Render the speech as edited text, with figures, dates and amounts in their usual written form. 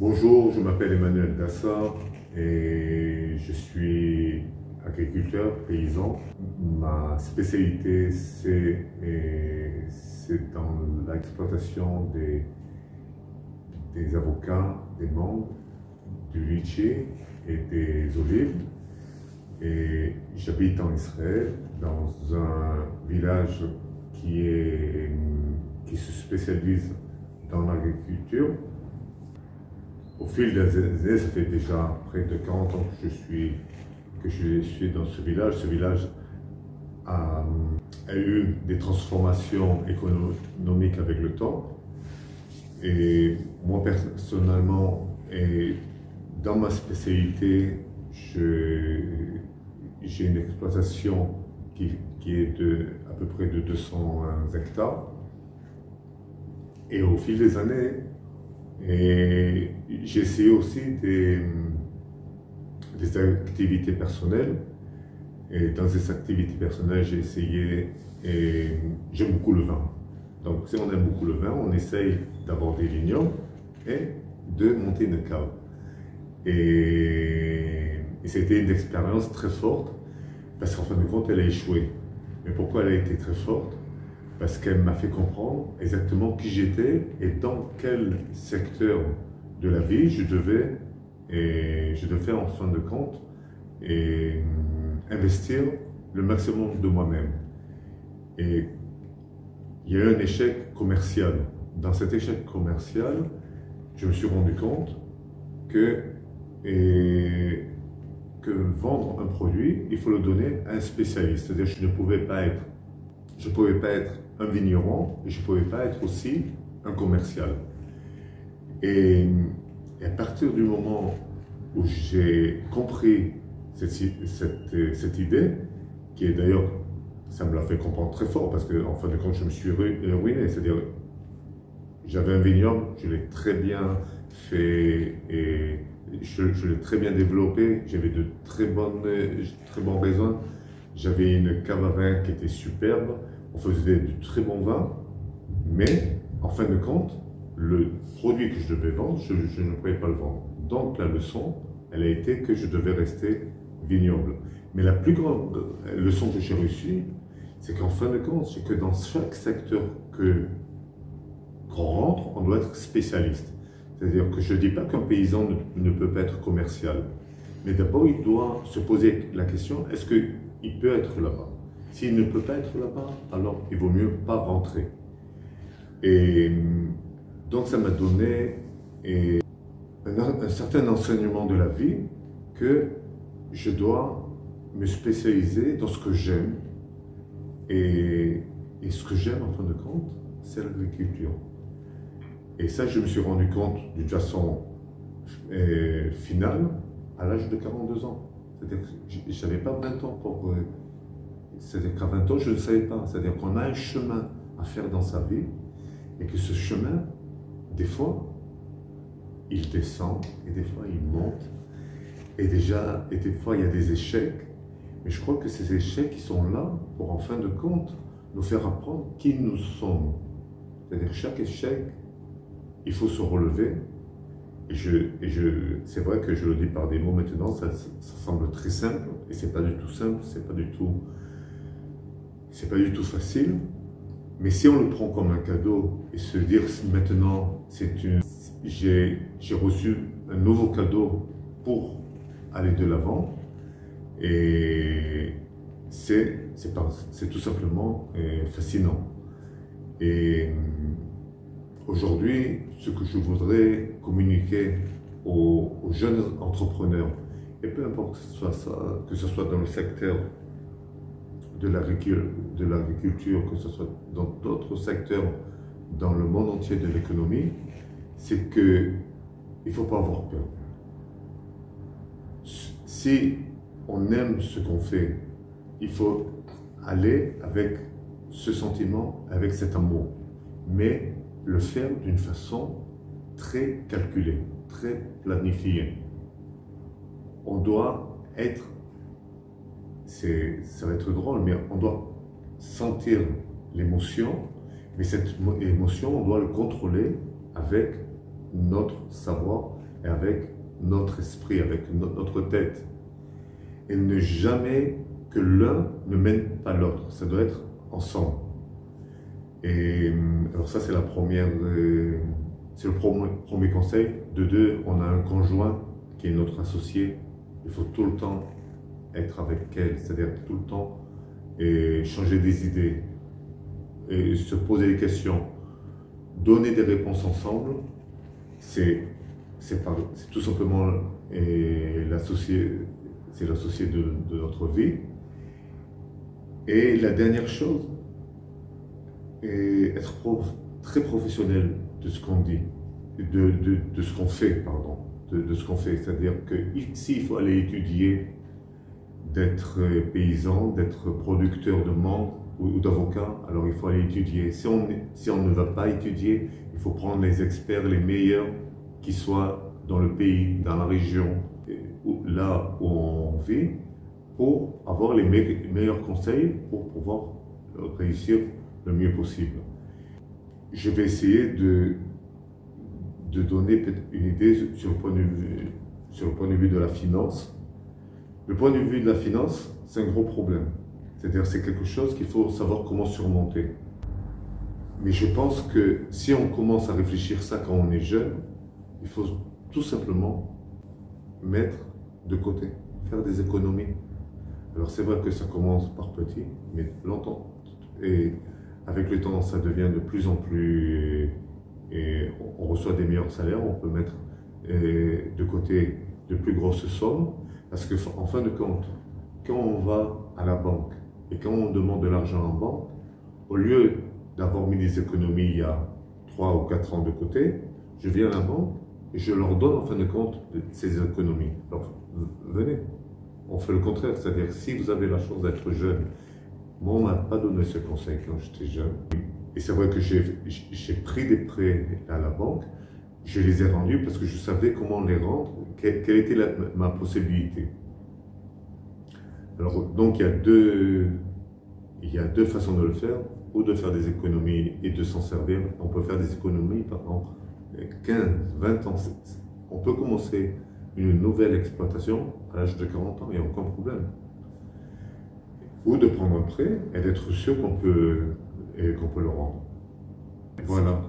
Bonjour, je m'appelle Emmanuel Dassa et je suis agriculteur, paysan. Ma spécialité, c'est dans l'exploitation des avocats, des mangues, du litchi et des olives. Et j'habite en Israël, dans un village qui se spécialise dans l'agriculture. Au fil des années, ça fait déjà près de 40 ans que je suis dans ce village. Ce village a eu des transformations économiques avec le temps. Et moi, personnellement, et dans ma spécialité, j'ai une exploitation qui est à peu près de 200 hectares. Et au fil des années, j'ai essayé aussi des activités personnelles. Et dans ces activités personnelles, j'ai essayé, et j'aime beaucoup le vin. Donc si on aime beaucoup le vin, on essaye d'avoir des vignobles et de monter une cave. Et c'était une expérience très forte, parce qu'en fin de compte, elle a échoué. Mais pourquoi elle a été très forte? Parce qu'elle m'a fait comprendre exactement qui j'étais et dans quel secteur de la vie je devais en fin de compte investir le maximum de moi-même. Et il y a eu un échec commercial. Dans cet échec commercial, je me suis rendu compte que vendre un produit, il faut le donner à un spécialiste. C'est-à-dire que je ne pouvais pas être un vigneron et je ne pouvais pas être aussi un commercial. Et à partir du moment où j'ai compris cette idée, qui est d'ailleurs, ça me l'a fait comprendre très fort parce qu'en fin de compte, je me suis ruiné. C'est-à-dire, j'avais un vignoble, je l'ai très bien fait et je l'ai très bien développé. J'avais de très bons raisins. J'avais une cave à vin qui était superbe. On faisait du très bon vin, mais en fin de compte, le produit que je devais vendre, je ne pouvais pas le vendre. Donc la leçon, elle a été que je devais rester vignoble. Mais la plus grande leçon que j'ai reçue, c'est qu'en fin de compte, c'est que dans chaque secteur qu'on rentre, on doit être spécialiste. C'est-à-dire que je ne dis pas qu'un paysan ne peut pas être commercial, mais d'abord il doit se poser la question, est-ce qu'il peut être là-bas? S'il ne peut pas être là-bas, alors il vaut mieux pas rentrer. Et donc ça m'a donné un certain enseignement de la vie que je dois me spécialiser dans ce que j'aime. Et ce que j'aime en fin de compte, c'est l'agriculture. Et ça, je me suis rendu compte d'une façon finale à l'âge de 42 ans. C'est-à-dire que je n'avais pas 20 ans pour... C'est-à-dire qu'à 20 ans, je ne savais pas. C'est-à-dire qu'on a un chemin à faire dans sa vie et que ce chemin, des fois, il descend et des fois, il monte. Et des fois, il y a des échecs. Mais je crois que ces échecs, ils sont là pour, en fin de compte, nous faire apprendre qui nous sommes. C'est-à-dire chaque échec, il faut se relever. C'est vrai que je le dis par des mots maintenant, ça semble très simple, et c'est pas du tout simple, c'est pas du tout facile. Mais si on le prend comme un cadeau et se dire maintenant, j'ai reçu un nouveau cadeau pour aller de l'avant, et c'est tout simplement fascinant. Et aujourd'hui, ce que je voudrais communiquer aux jeunes entrepreneurs, et peu importe que ce soit dans le secteur de l'agriculture, que ce soit dans d'autres secteurs dans le monde entier de l'économie, c'est qu'il ne faut pas avoir peur. Si on aime ce qu'on fait, il faut aller avec ce sentiment, avec cet amour, mais le faire d'une façon très calculée, très planifiée. On doit être, ça va être drôle, mais on doit sentir l'émotion, mais cette émotion, on doit le contrôler avec notre savoir et avec notre esprit, avec notre tête. Et ne jamais que l'un ne mène pas l'autre. Ça doit être ensemble. Et alors ça, c'est la première, c'est le premier conseil. De deux, on a un conjoint qui est notre associé. Il faut tout le temps être avec elle, c'est-à-dire tout le temps et changer des idées, et se poser des questions, donner des réponses ensemble. C'est tout simplement l'associé de notre vie. Et la dernière chose, est être très professionnel de ce qu'on dit, de ce qu'on fait, pardon, de ce qu'on fait. C'est-à-dire que s'il faut aller étudier, d'être paysan, d'être producteur de menthe ou d'avocat, alors il faut aller étudier. Si on ne va pas étudier, il faut prendre les experts, les meilleurs qui soient dans le pays, dans la région, là où on vit, pour avoir les meilleurs conseils pour pouvoir réussir le mieux possible. Je vais essayer de donner peut-être une idée sur le point de vue de la finance. Le point de vue de la finance, c'est un gros problème. C'est-à-dire c'est quelque chose qu'il faut savoir comment surmonter. Mais je pense que si on commence à réfléchir ça quand on est jeune, il faut tout simplement mettre de côté, faire des économies. Alors c'est vrai que ça commence par petit, mais longtemps. Et avec le temps, ça devient de plus en plus... Et on reçoit des meilleurs salaires, on peut mettre de côté de plus grosses sommes. Parce qu'en fin de compte, quand on va à la banque et quand on demande de l'argent en banque, au lieu d'avoir mis des économies il y a 3 ou 4 ans de côté, je viens à la banque et je leur donne en fin de compte ces économies. Alors, venez, on fait le contraire, c'est-à-dire si vous avez la chance d'être jeune, moi on ne m'a pas donné ce conseil quand j'étais jeune, et c'est vrai que j'ai pris des prêts à la banque, je les ai rendus parce que je savais comment les rendre, quelle était ma possibilité. Alors donc il y a deux façons de le faire, ou de faire des économies et de s'en servir. On peut faire des économies pendant 15, 20 ans. On peut commencer une nouvelle exploitation à l'âge de 40 ans, il n'y a aucun problème. Ou de prendre un prêt et d'être sûr qu'on peut le rendre. Voilà.